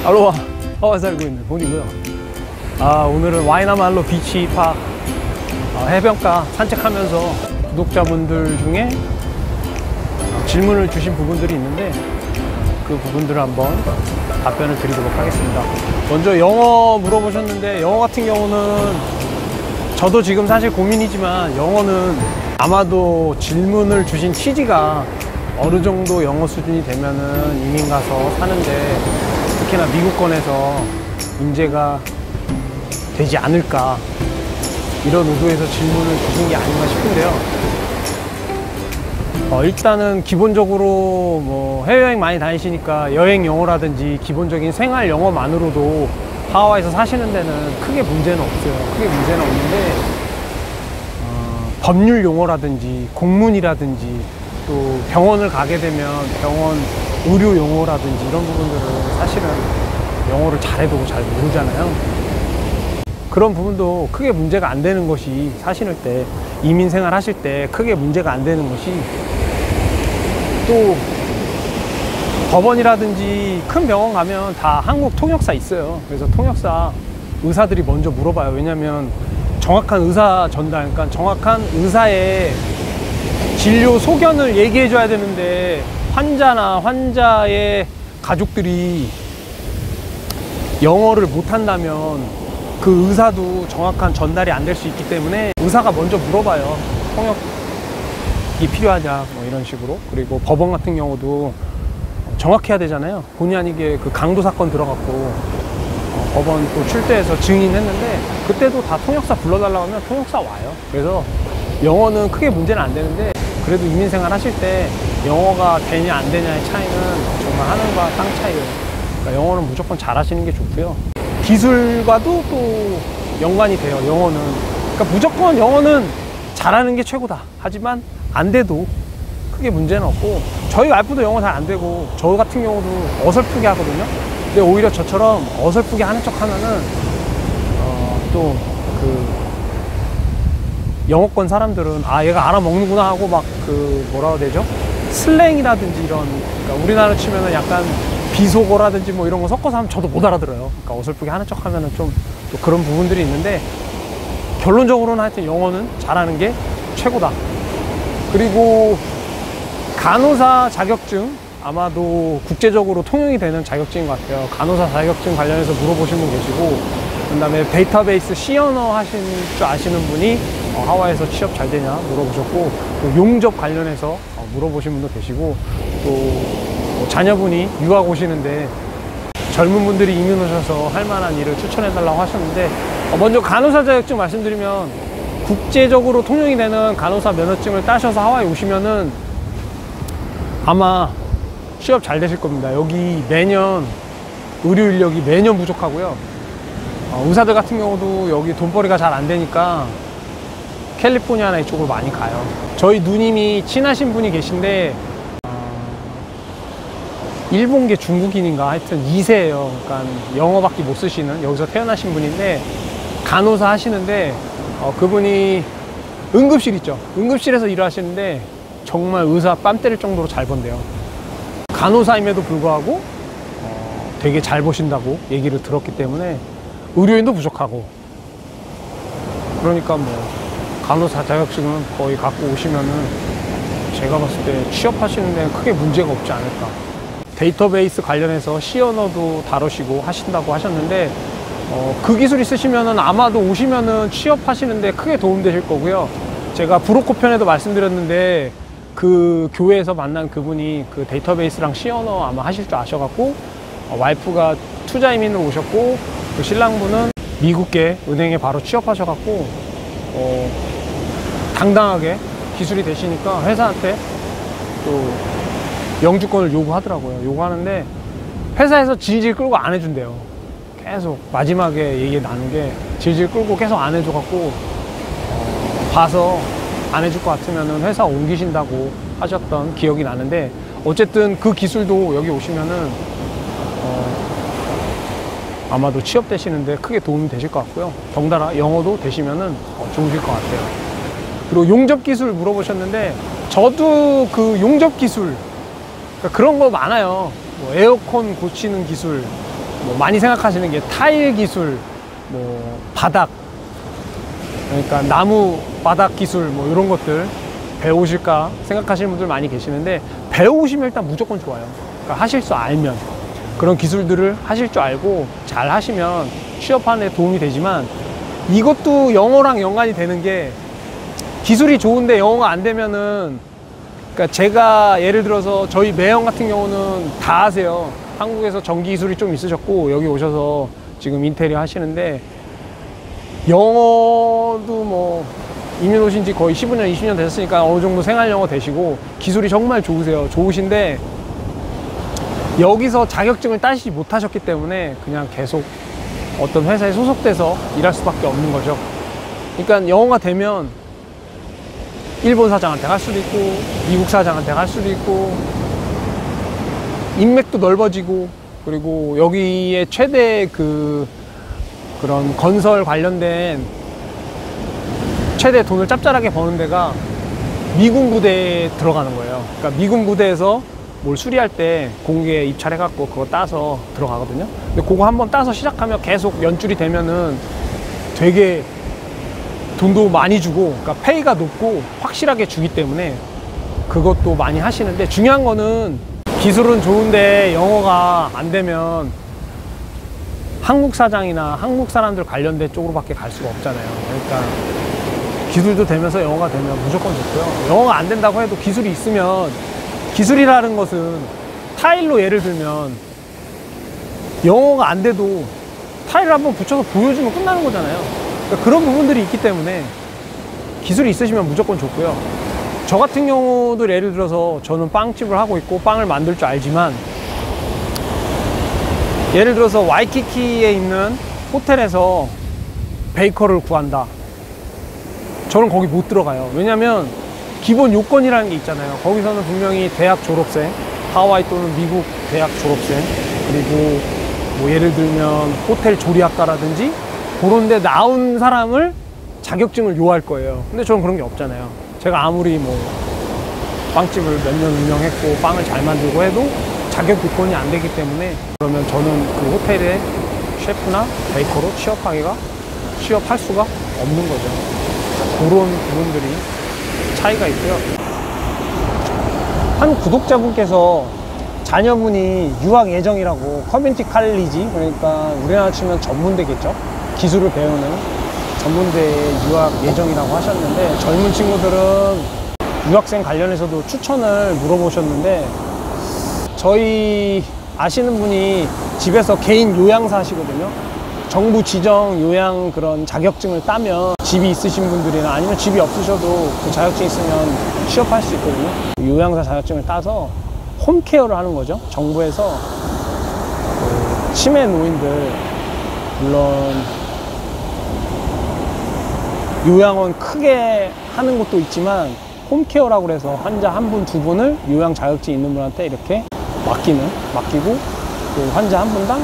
알로하, 하와이 살고 있는 본이고요. 오늘은 와이나말로 비치파크 해변가 산책하면서 구독자분들 중에 질문을 주신 부분들이 있는데 그 부분들을 한번 답변을 드리도록 하겠습니다. 먼저 영어 물어보셨는데, 영어 같은 경우는 저도 지금 사실 고민이지만 영어는 아마도 질문을 주신 취지가 어느 정도 영어 수준이 되면은 이민 가서 사는데 특히나 미국권에서 문제가 되지 않을까, 이런 의도에서 질문을 주신 게 아닌가 싶은데요. 일단은 기본적으로 뭐 해외여행 많이 다니시니까 여행 영어라든지 기본적인 생활 영어만으로도 하와이에서 사시는 데는 크게 문제는 없어요. 크게 문제는 없는데 법률 용어라든지 공문이라든지 또 병원을 가게 되면 병원 의료 용어라든지 이런 부분들은 사실은 영어를 잘해도 잘 모르잖아요. 그런 부분도 크게 문제가 안 되는 것이, 사시는 때 이민 생활 하실 때 크게 문제가 안 되는 것이, 또 법원이라든지 큰 병원 가면 다 한국 통역사 있어요. 그래서 통역사 의사들이 먼저 물어봐요. 왜냐면 정확한 의사 전달, 그러니까 정확한 의사의 진료 소견을 얘기해 줘야 되는데 환자나 환자의 가족들이 영어를 못한다면 그 의사도 정확한 전달이 안 될 수 있기 때문에 의사가 먼저 물어봐요. 통역이 필요하냐, 뭐 이런 식으로. 그리고 법원 같은 경우도 정확해야 되잖아요. 본의 아니게 그 강도 사건 들어갔고 법원 또 출두해서 증인했는데 그때도 다 통역사 불러달라고 하면 통역사 와요. 그래서 영어는 크게 문제는 안 되는데, 그래도 이민 생활 하실 때 영어가 되냐 안 되냐의 차이는 정말 하늘과 땅 차이예요. 그러니까 영어는 무조건 잘 하시는 게 좋고요. 기술과도 또 연관이 돼요, 영어는. 그러니까 무조건 영어는 잘하는 게 최고다. 하지만 안 돼도 크게 문제는 없고, 저희 와이프도 영어 잘 안 되고 저 같은 경우도 어설프게 하거든요. 근데 오히려 저처럼 어설프게 하는 척 하면은 또 그 영어권 사람들은 얘가 알아먹는구나 하고 막 그 뭐라고 해야 되죠? 슬랭이라든지 이런, 그러니까 우리나라 치면은 약간 비속어라든지 뭐 이런 거 섞어서 하면 저도 못 알아들어요. 그러니까 어설프게 하는 척 하면은 좀 또 그런 부분들이 있는데, 결론적으로는 하여튼 영어는 잘하는 게 최고다. 그리고 간호사 자격증, 아마도 국제적으로 통용이 되는 자격증인 것 같아요. 간호사 자격증 관련해서 물어보신 분 계시고, 그 다음에 데이터베이스 C언어 하신 줄 아시는 분이 하와이에서 취업 잘 되냐 물어보셨고, 또 용접 관련해서 물어보신 분도 계시고, 또 자녀분이 유학 오시는데 젊은 분들이 이민 오셔서 할 만한 일을 추천해 달라고 하셨는데, 먼저 간호사 자격증 말씀드리면, 국제적으로 통용이 되는 간호사 면허증을 따셔서 하와이 오시면은 아마 취업 잘 되실 겁니다. 여기 매년 의료 인력이 매년 부족하고요. 의사들 같은 경우도 여기 돈벌이가 잘 안 되니까 캘리포니아나 이쪽으로 많이 가요. 저희 누님이 친하신 분이 계신데 일본계 중국인인가 하여튼 2세예요. 그러니까 영어밖에 못 쓰시는, 여기서 태어나신 분인데 간호사 하시는데 그분이 응급실 있죠. 응급실에서 일을 하시는데 정말 의사 뺨 때릴 정도로 잘 번대요. 간호사임에도 불구하고 되게 잘 버신다고 얘기를 들었기 때문에, 의료인도 부족하고, 그러니까 뭐 간호사 자격증은 거의 갖고 오시면은 제가 봤을 때 취업하시는 데는 크게 문제가 없지 않을까. 데이터베이스 관련해서 C언어도 다루시고 하신다고 하셨는데 그 기술 있으시면은 아마도 오시면은 취업하시는데 크게 도움되실 거고요. 제가 브로커 편에도 말씀드렸는데 그 교회에서 만난 그분이 그 데이터베이스랑 C언어 아마 하실 줄 아셔갖고 와이프가 투자 이민으로 오셨고, 그 신랑분은 미국계 은행에 바로 취업하셔갖고 당당하게 기술이 되시니까 회사한테 또 영주권을 요구하더라고요. 요구하는데 회사에서 질질 끌고 안 해준대요. 계속 마지막에 얘기 나눈 게 질질 끌고 계속 안 해줘갖고 봐서 안 해줄 것 같으면은 회사 옮기신다고 하셨던 기억이 나는데, 어쨌든 그 기술도 여기 오시면은 아마도 취업되시는데 크게 도움이 되실 것 같고요. 덩달아 영어도 되시면은 좋으실 것 같아요. 그리고 용접 기술 물어보셨는데, 저도 그 용접 기술, 그러니까 그런 거 많아요. 뭐 에어컨 고치는 기술, 뭐 많이 생각하시는 게 타일 기술, 뭐 바닥, 그러니까 나무 바닥 기술 뭐 이런 것들 배우실까 생각하시는 분들 많이 계시는데, 배우시면 일단 무조건 좋아요. 그러니까 하실 줄 알면, 그런 기술들을 하실 줄 알고 잘 하시면 취업하는 데 도움이 되지만, 이것도 영어랑 연관이 되는 게, 기술이 좋은데 영어가 안 되면은, 그러니까 제가 예를 들어서 저희 매형 같은 경우는 다 하세요. 한국에서 전기 기술이 좀 있으셨고 여기 오셔서 지금 인테리어 하시는데, 영어도 뭐 이민 오신 지 거의 15년, 20년 됐으니까 어느 정도 생활 영어 되시고 기술이 정말 좋으신데, 여기서 자격증을 따시지 못하셨기 때문에 그냥 계속 어떤 회사에 소속돼서 일할 수밖에 없는 거죠. 그러니까 영어가 되면 일본 사장한테 갈 수도 있고 미국 사장한테 갈 수도 있고 인맥도 넓어지고, 그리고 여기에 최대 그런 건설 관련된 최대 돈을 짭짤하게 버는 데가 미군 부대에 들어가는 거예요. 그러니까 미군 부대에서 뭘 수리할 때 공개 입찰해갖고 그거 따서 들어가거든요. 근데 그거 한번 따서 시작하면 계속 연줄이 되면은 되게 돈도 많이 주고, 그러니까 페이가 높고 확실하게 주기 때문에 그것도 많이 하시는데, 중요한 거는 기술은 좋은데 영어가 안 되면 한국 사장이나 한국 사람들 관련된 쪽으로밖에 갈 수가 없잖아요. 그러니까 기술도 되면서 영어가 되면 무조건 좋고요. 영어가 안 된다고 해도 기술이 있으면, 기술이라는 것은 타일로 예를 들면 영어가 안 돼도 타일을 한번 붙여서 보여주면 끝나는 거잖아요. 그러니까 그런 부분들이 있기 때문에 기술이 있으시면 무조건 좋고요. 저 같은 경우도 예를 들어서 저는 빵집을 하고 있고 빵을 만들 줄 알지만, 예를 들어서 와이키키에 있는 호텔에서 베이커를 구한다. 저는 거기 못 들어가요. 왜냐면 기본 요건이라는 게 있잖아요. 거기서는 분명히 대학 졸업생, 하와이 또는 미국 대학 졸업생, 그리고 뭐 예를 들면 호텔 조리학과라든지 그런 데 나온 사람을 자격증을 요할 거예요. 근데 저는 그런 게 없잖아요. 제가 아무리 뭐 빵집을 몇 년 운영했고 빵을 잘 만들고 해도 자격 요건이 안 되기 때문에, 그러면 저는 그 호텔의 셰프나 베이커로 취업할 수가 없는 거죠. 그런 부분들이 차이가 있고요. 한 구독자분께서 자녀분이 유학 예정이라고, 커뮤니티 칼리지, 그러니까 우리나라 치면 전문대겠죠. 기술을 배우는 전문대에 유학 예정이라고 하셨는데, 젊은 친구들은 유학생 관련해서도 추천을 물어보셨는데, 저희 아시는 분이 집에서 개인 요양사 하시거든요. 정부 지정 요양 그런 자격증을 따면 집이 있으신 분들이나 아니면 집이 없으셔도 그 자격증 있으면 취업할 수 있거든요. 요양사 자격증을 따서 홈케어를 하는 거죠. 정부에서 그 치매 노인들, 물론 요양원 크게 하는 곳도 있지만 홈케어라고 해서 환자 한 분, 두 분을 요양 자격증 있는 분한테 이렇게 맡기고 그 환자 한 분당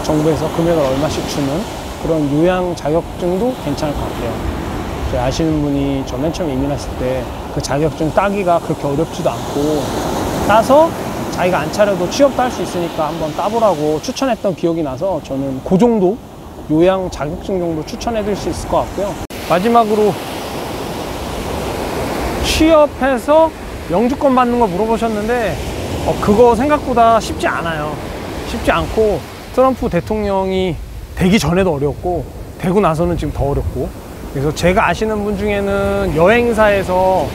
정부에서 금액을 얼마씩 주는 그런 요양 자격증도 괜찮을 것 같아요. 아시는 분이 저 맨 처음 이민했을 때 그 자격증 따기가 그렇게 어렵지도 않고, 따서 자기가 안 차려도 취업도 할 수 있으니까 한번 따보라고 추천했던 기억이 나서, 저는 그 정도 요양 자격증 정도 추천해 드릴 수 있을 것 같고요. 마지막으로 취업해서 영주권 받는 거 물어보셨는데, 그거 생각보다 쉽지 않아요. 쉽지 않고, 트럼프 대통령이 되기 전에도 어렵고 되고 나서는 지금 더 어렵고, 그래서 제가 아시는 분 중에는 여행사에서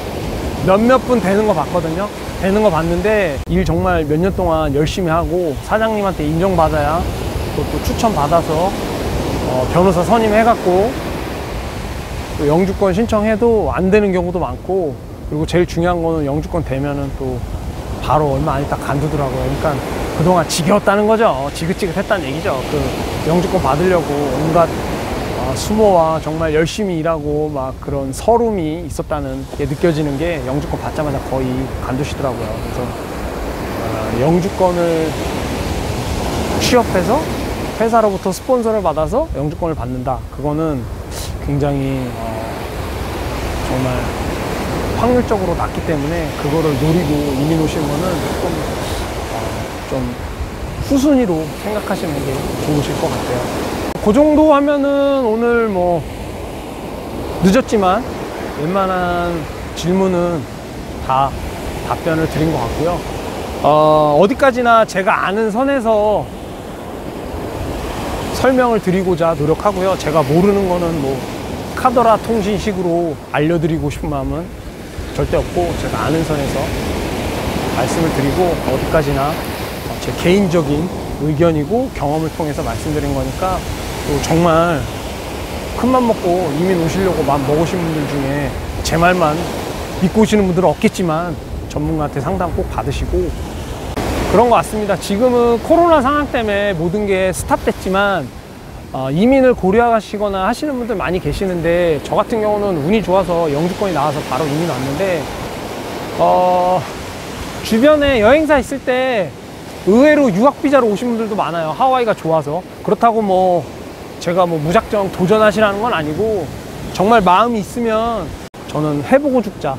몇몇 분 되는 거 봤거든요. 되는 거 봤는데 일 정말 몇 년 동안 열심히 하고 사장님한테 인정받아야, 그것도 추천받아서 변호사 선임해갖고 또 영주권 신청해도 안 되는 경우도 많고, 그리고 제일 중요한 거는 영주권 되면은 또 바로 얼마 안 있다 간두더라고요. 그러니까 그동안 지겨웠다는 거죠. 지긋지긋했다는 얘기죠. 그 영주권 받으려고 온갖 수모와 정말 열심히 일하고 막 그런 서름이 있었다는 게 느껴지는 게 영주권 받자마자 거의 간두시더라고요. 그래서 영주권을 취업해서 회사로부터 스폰서를 받아서 영주권을 받는다. 그거는 굉장히 정말 확률적으로 낮기 때문에 그거를 노리고 이민 오신 거는 좀 후순위로 생각하시는 게 좋으실 것 같아요. 그 정도 하면은 오늘 뭐 늦었지만 웬만한 질문은 다 답변을 드린 것 같고요. 어디까지나 제가 아는 선에서 설명을 드리고자 노력하고요. 제가 모르는 거는 뭐 카더라 통신식으로 알려드리고 싶은 마음은 절대 없고, 제가 아는 선에서 말씀을 드리고, 어디까지나 제 개인적인 의견이고 경험을 통해서 말씀드린 거니까, 또 정말 큰맘 먹고 이민 오시려고 마음 먹으신 분들 중에 제 말만 믿고 오시는 분들은 없겠지만 전문가한테 상담 꼭 받으시고 그런 것 같습니다. 지금은 코로나 상황 때문에 모든 게 스탑됐지만 이민을 고려하시거나 하시는 분들 많이 계시는데, 저 같은 경우는 운이 좋아서 영주권이 나와서 바로 이민 왔는데, 주변에 여행사 있을 때 의외로 유학비자로 오신 분들도 많아요. 하와이가 좋아서. 그렇다고 뭐 제가 뭐 무작정 도전하시라는 건 아니고, 정말 마음이 있으면 저는 해보고 죽자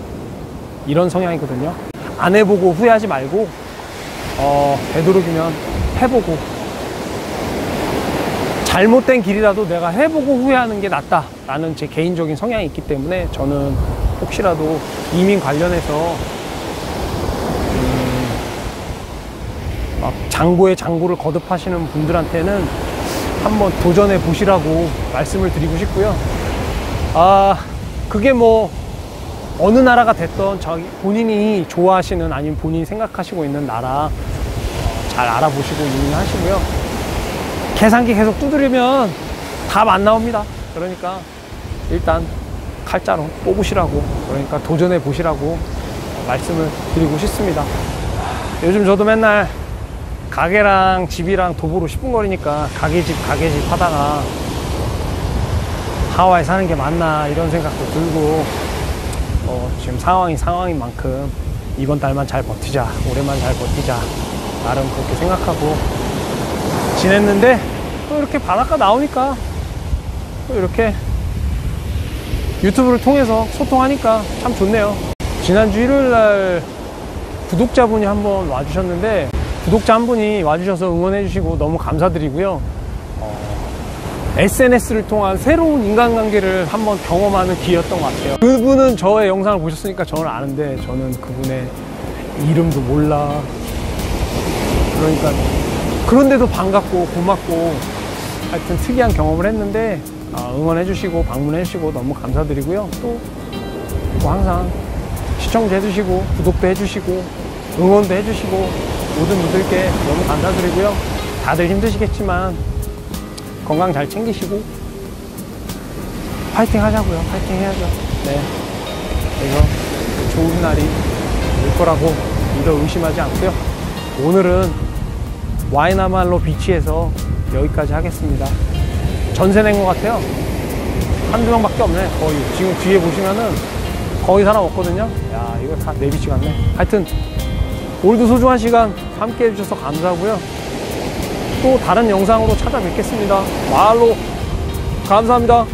이런 성향이거든요. 안 해보고 후회하지 말고 되도록이면 해보고, 잘못된 길이라도 내가 해보고 후회하는 게 낫다 라는 제 개인적인 성향이 있기 때문에, 저는 혹시라도 이민 관련해서 막 장고에 장고를 거듭하시는 분들한테는 한번 도전해 보시라고 말씀을 드리고 싶고요. 그게 뭐 어느 나라가 됐던 본인이 좋아하시는, 아니면 본인이 생각하시고 있는 나라 잘 알아보시고 이민하시고요. 계산기 계속 두드리면 답 안 나옵니다. 그러니까 일단 칼자로 뽑으시라고, 그러니까 도전해 보시라고 말씀을 드리고 싶습니다. 요즘 저도 맨날 가게랑 집이랑 도보로 10분 거리니까 가게집 하다가 하와이 사는 게 맞나 이런 생각도 들고, 지금 상황인 만큼 이번 달만 잘 버티자, 올해만 잘 버티자, 나름 그렇게 생각하고 지냈는데, 또 이렇게 바닷가 나오니까 또 이렇게 유튜브를 통해서 소통하니까 참 좋네요. 지난주 일요일날 구독자분이 한번 와주셨는데, 구독자 한 분이 와주셔서 응원해 주시고 너무 감사드리고요. SNS를 통한 새로운 인간관계를 한번 경험하는 기회였던 것 같아요. 그분은 저의 영상을 보셨으니까 저를 아는데, 저는 그분의 이름도 몰라. 그러니까 그런데도 반갑고 고맙고 하여튼 특이한 경험을 했는데, 응원해 주시고 방문해 주시고 너무 감사드리고요. 또 뭐 항상 시청도 해주시고 구독도 해주시고 응원도 해주시고 모든 분들께 너무 감사드리고요. 다들 힘드시겠지만 건강 잘 챙기시고 파이팅 하자고요. 파이팅 해야죠. 네, 그래서 좋은 날이 올 거라고 믿어 의심하지 않고요. 오늘은 와이나말로 비치에서 여기까지 하겠습니다. 전세 낸 것 같아요. 한두 명밖에 없네. 거의 지금 뒤에 보시면은 거의 사람 없거든요. 야, 이거 다 내 비치 같네. 하여튼 오늘도 소중한 시간 함께 해주셔서 감사하고요. 또 다른 영상으로 찾아뵙겠습니다. 말로 감사합니다.